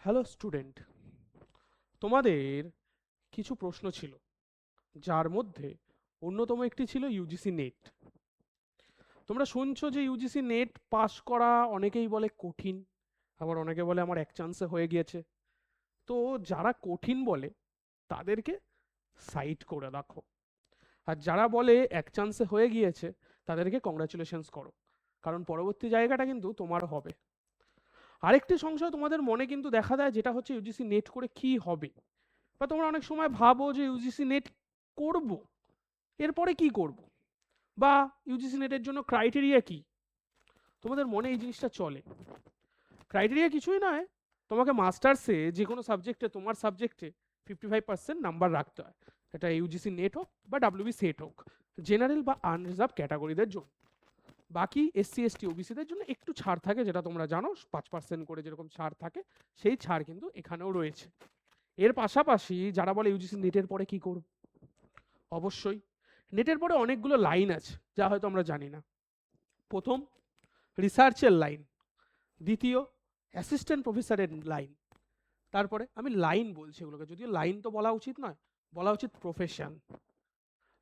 Hello student, তোমাদের কিছু প্রশ্ন ছিল, যার মধ্যে অন্যতম একটি ছিল ইউজিসি নেট। তোমরা শুনছো যে ইউজিসি নেট পাস করা অনেকেই বলে কঠিন, আবার অনেকে বলে আমার এক চান্সে হয়ে গিয়েছে। তো যারা কঠিন বলে তাদেরকে সাইড করে রাখো, আর যারা বলে এক চান্সে হয়ে গিয়েছে তাদেরকে কংগ্রাচুলেশনস করো, কারণ পরবর্তী জায়গাটা কিন্তু তোমার হবে। আরেকটি সংশয় তোমাদের মনে কিন্তু দেখা দেয়, যেটা হচ্ছে ইউজিসি নেট করে কি হবে, বা তোমরা অনেক সময় ভাবো যে ইউজিসি নেট করব, এরপরে কি করব, বা ইউজিসি নেটের জন্য ক্রাইটেরিয়া কি। তোমাদের মনে এই জিনিসটা চলে। ক্রাইটেরিয়া কিছুই নয়, তোমাকে মাস্টার্সে যে কোনো সাবজেক্টে তোমার সাবজেক্টে 55% নাম্বার রাখতে হয়। এটা ইউজিসি নেট হোক বা ডাব্লিউবি সেট হোক, জেনারেল বা আনরিজার্ভ ক্যাটাগরিদের জন্য। বাকি এসসি এসটি ওবিসিদের জন্য একটু ছাড় থাকে, যেটা তোমরা জানো 5% করে যেরকম ছাড় থাকে, সেই ছাড় কিন্তু এখানেও রয়েছে। এর পাশাপাশি যারা বলে ইউজিসি নেটের পরে কি করব, অবশ্যই নেটের পরে অনেকগুলো লাইন আছে যা হয়তো আমরা জানি না। প্রথম, রিসার্চের লাইন। দ্বিতীয়, অ্যাসিস্ট্যান্ট প্রফেসরের লাইন। তারপরে আমি লাইন বলছি এগুলোকে, যদিও লাইন তো বলা উচিত নয়, বলা উচিত প্রফেশন।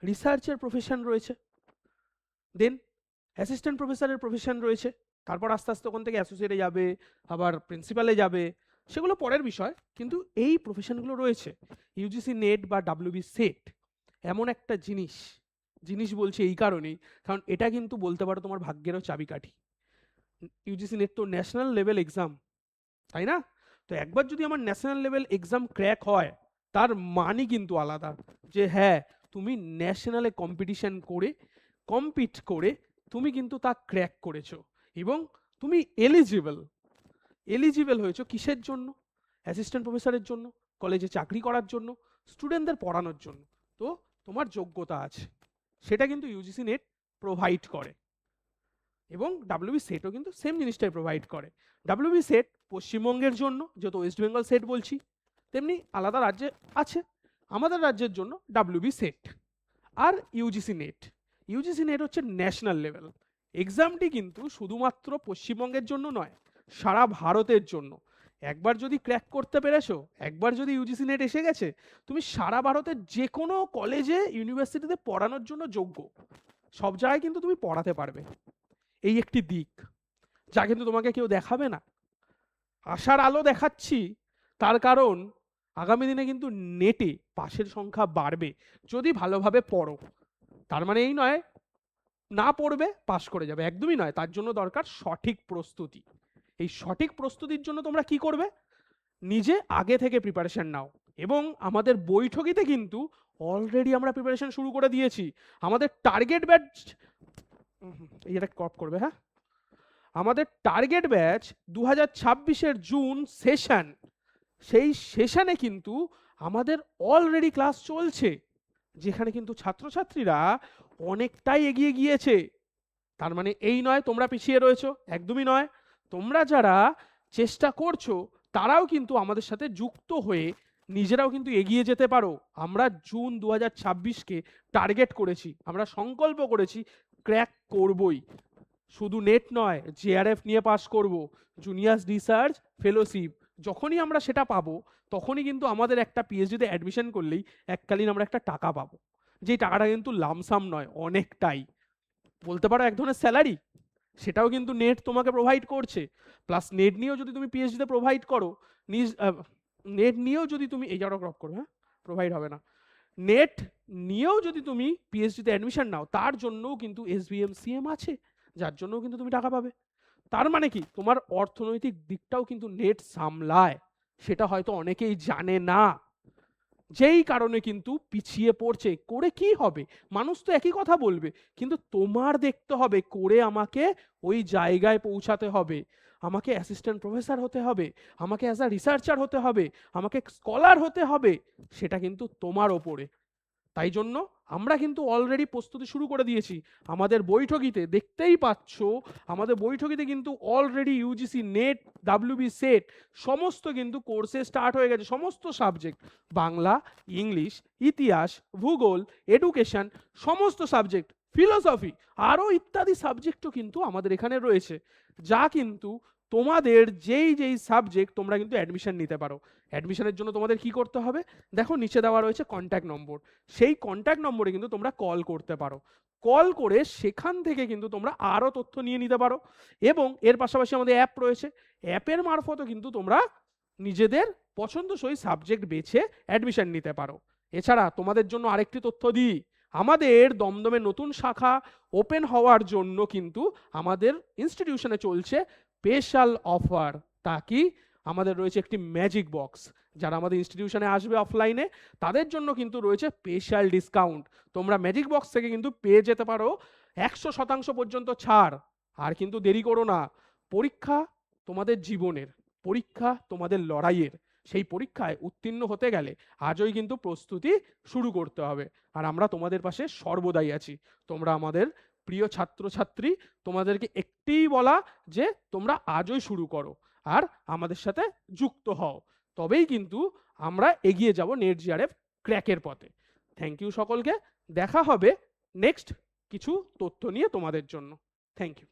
রিসার্চের প্রফেশন রয়েছে, দেন অ্যাসিস্ট্যান্ট প্রফেসরের প্রফেশন রয়েছে, তারপর আস্তে আস্তে ওখান থেকে অ্যাসোসিয়েটে যাবে, আবার প্রিন্সিপালে যাবে, সেগুলো পরের বিষয়। কিন্তু এই প্রফেশনগুলো রয়েছে। ইউজিসি নেট বা ডাব্লিউবি সেট এমন একটা জিনিস, জিনিস বলছি এই কারণেই কারণ এটা কিন্তু বলতে পারো তোমার ভাগ্যেরও চাবিকাঠি। ইউজিসি নেট তো ন্যাশনাল লেভেল এক্সাম, তাই না? তো একবার যদি আমার ন্যাশনাল লেভেল এক্সাম ক্র্যাক হয়, তার মানই কিন্তু আলাদা, যে হ্যাঁ, তুমি ন্যাশনালে কম্পিটিশন করে, কম্পিট করে তুমি কিন্তু তা ক্র্যাক করেছো, এবং তুমি এলিজিবল। এলিজিবল হয়েছো কিসের জন্য? অ্যাসিস্ট্যান্ট প্রফেসরের জন্য, কলেজে চাকরি করার জন্য, স্টুডেন্টদের পড়ানোর জন্য। তো তোমার যোগ্যতা আছে, সেটা কিন্তু ইউজিসি নেট প্রোভাইড করে, এবং ডাব্লিউবি সেটও কিন্তু সেম জিনিসটাই প্রোভাইড করে। ডাব্লিউবি সেট পশ্চিমবঙ্গের জন্য, যেহেতু ওয়েস্ট বেঙ্গল সেট বলছি, তেমনি আলাদা রাজ্যে আছে। আমাদের রাজ্যের জন্য ডাব্লিউবি সেট। আর ইউজিসি নেট, ইউজিসি নেট হচ্ছে ন্যাশনাল লেভেল এক্সামটি, কিন্তু শুধুমাত্র পশ্চিমবঙ্গের জন্য নয়, সারা ভারতের জন্য। একবার যদি ক্র্যাক করতে পেরেছো, একবার যদি ইউজিসি নেট এসে গেছে, তুমি সারা ভারতের যে কোনো কলেজে ইউনিভার্সিটিতে পড়ানোর জন্য যোগ্য। সব জায়গায় কিন্তু তুমি পড়াতে পারবে। এই একটি দিক যা কিন্তু তোমাকে কেউ দেখাবে না। আশার আলো দেখাচ্ছি, তার কারণ আগামী দিনে কিন্তু নেটে পাশের সংখ্যা বাড়বে যদি ভালোভাবে পড়ো। তার মানে এই নয় না পড়বে পাশ করে যাবে, একদমই নয়। তার জন্য দরকার সঠিক প্রস্তুতি। এই সঠিক প্রস্তুতির জন্য তোমরা কি করবে? নিজে আগে থেকে প্রিপারেশন নাও, এবং আমাদের বৈঠকিতে কিন্তু অলরেডি আমরা প্রিপারেশন শুরু করে দিয়েছি। আমাদের টার্গেট ব্যাচ, এটা ক্রপ করবে, হ্যাঁ, আমাদের টার্গেট ব্যাচ 2026-এর জুন সেশন, সেই সেশনে কিন্তু আমাদের অলরেডি ক্লাস চলছে, যেখানে কিন্তু ছাত্রছাত্রীরা অনেকটাই এগিয়ে গিয়েছে। তার মানে এই নয় তোমরা পিছিয়ে রয়েছো, একদমই নয়। তোমরা যারা চেষ্টা করছো, তারাও কিন্তু আমাদের সাথে যুক্ত হয়ে নিজেরাও কিন্তু এগিয়ে যেতে পারো। আমরা জুন 2026-কে টার্গেট করেছি, আমরা সংকল্প করেছি ক্র্যাক করবই। শুধু নেট নয়, জেআরএফ নিয়ে পাস করব, জুনিয়র্স রিসার্চ ফেলোশিপ। যখনই আমরা সেটা পাবো, তখনই কিন্তু আমাদের একটা পিএইচডিতে অ্যাডমিশন করলেই এককালীন আমরা একটা টাকা পাবো, যেই টাকাটা কিন্তু লামসাম নয়, অনেকটাই, বলতে পারো এক ধরনের স্যালারি। সেটাও কিন্তু নেট তোমাকে প্রোভাইড করছে। প্লাস নেট নিয়েও যদি তুমি পিএইচডিতে প্রোভাইড করো, নিজ নেট নিয়েও যদি তুমি এই জায়গাটা ক্রপ করো, হ্যাঁ, প্রোভাইড হবে না। নেট নিয়েও যদি তুমি পিএইচডিতে অ্যাডমিশন নাও, তার জন্যও কিন্তু এসবিএম সিএম আছে, যার জন্যও কিন্তু তুমি টাকা পাবে। তার মানে কি, তোমার অর্থনৈতিক দিকটাও কিন্তু নেট সামলায়, সেটা হয়তো অনেকেই জানে না। যেই কারণে কিন্তু পিছিয়ে পড়ছে। করে কি হবে? মানুষ তো একই কথা বলবে, কিন্তু তোমার দেখতে হবে করে আমাকে ওই জায়গায় পৌঁছাতে হবে। আমাকে অ্যাসিস্ট্যান্ট প্রফেসর হতে হবে, আমাকে অ্যাজ আ রিসার্চার হতে হবে, আমাকে স্কলার হতে হবে, সেটা কিন্তু তোমার ওপরে। তাই জন্য আমরা কিন্তু অলরেডি প্রস্তুতি শুরু করে দিয়েছি। আমাদের বৈঠকিতে দেখতেই পাচ্ছ, আমাদের বৈঠকিতে কিন্তু already UGC net, WB set সমস্ত কিন্তু কোর্সে স্টার্ট হয়ে গেছে। সমস্ত সাবজেক্ট, বাংলা, ইংলিশ, ইতিহাস, ভূগোল, এডুকেশন, সমস্ত সাবজেক্ট, ফিলোসফি, আরও ইত্যাদি সাবজেক্টও কিন্তু আমাদের এখানে রয়েছে, যা কিন্তু তোমাদের যেই সাবজেক্ট তোমরা কিন্তু অ্যাডমিশন নিতে পারো। অ্যাডমিশনের জন্য তোমাদের কি করতে হবে, দেখো নিচে দেওয়া রয়েছে কন্ট্যাক্ট নম্বর, সেই কন্ট্যাক্ট নম্বরে কিন্তু তোমরা কল করতে পারো। কল করে সেখান থেকে কিন্তু তোমরা আরও তথ্য নিয়ে নিতে পারো। এবং এর পাশাপাশি আমাদের অ্যাপ রয়েছে, অ্যাপের মারফতও কিন্তু তোমরা নিজেদের পছন্দসই সাবজেক্ট বেছে অ্যাডমিশন নিতে পারো। এছাড়া তোমাদের জন্য আরেকটি তথ্য দিই, আমাদের দমদমে নতুন শাখা ওপেন হওয়ার জন্য কিন্তু আমাদের ইনস্টিটিউশনে চলছে স্পেশাল অফার। তা কি, আমাদের রয়েছে একটি ম্যাজিক বক্স, যারা আমাদের ইনস্টিটিউশনে আসবে অফলাইনে তাদের জন্য কিন্তু রয়েছে স্পেশাল ডিসকাউন্ট। তোমরা ম্যাজিক বক্স থেকে কিন্তু পেয়ে যেতে পারো 100% পর্যন্ত ছাড়। আর কিন্তু দেরি করো না, পরীক্ষা তোমাদের জীবনের, পরীক্ষা তোমাদের লড়াইয়ের, সেই পরীক্ষায় উত্তীর্ণ হতে গেলে আজই কিন্তু প্রস্তুতি শুরু করতে হবে। আর আমরা তোমাদের পাশে সর্বদাই আছি। তোমরা আমাদের প্রিয় ছাত্রছাত্রী, তোমাদেরকে একটিই বলা যে তোমরা আজই শুরু করো আর আমাদের সাথে যুক্ত হও, তবেই কিন্তু আমরা এগিয়ে যাব নেট জিআরএফ ক্র্যাকের পথে। থ্যাংক ইউ সকলকে, দেখা হবে নেক্সট কিছু তথ্য নিয়ে তোমাদের জন্য। Thank you.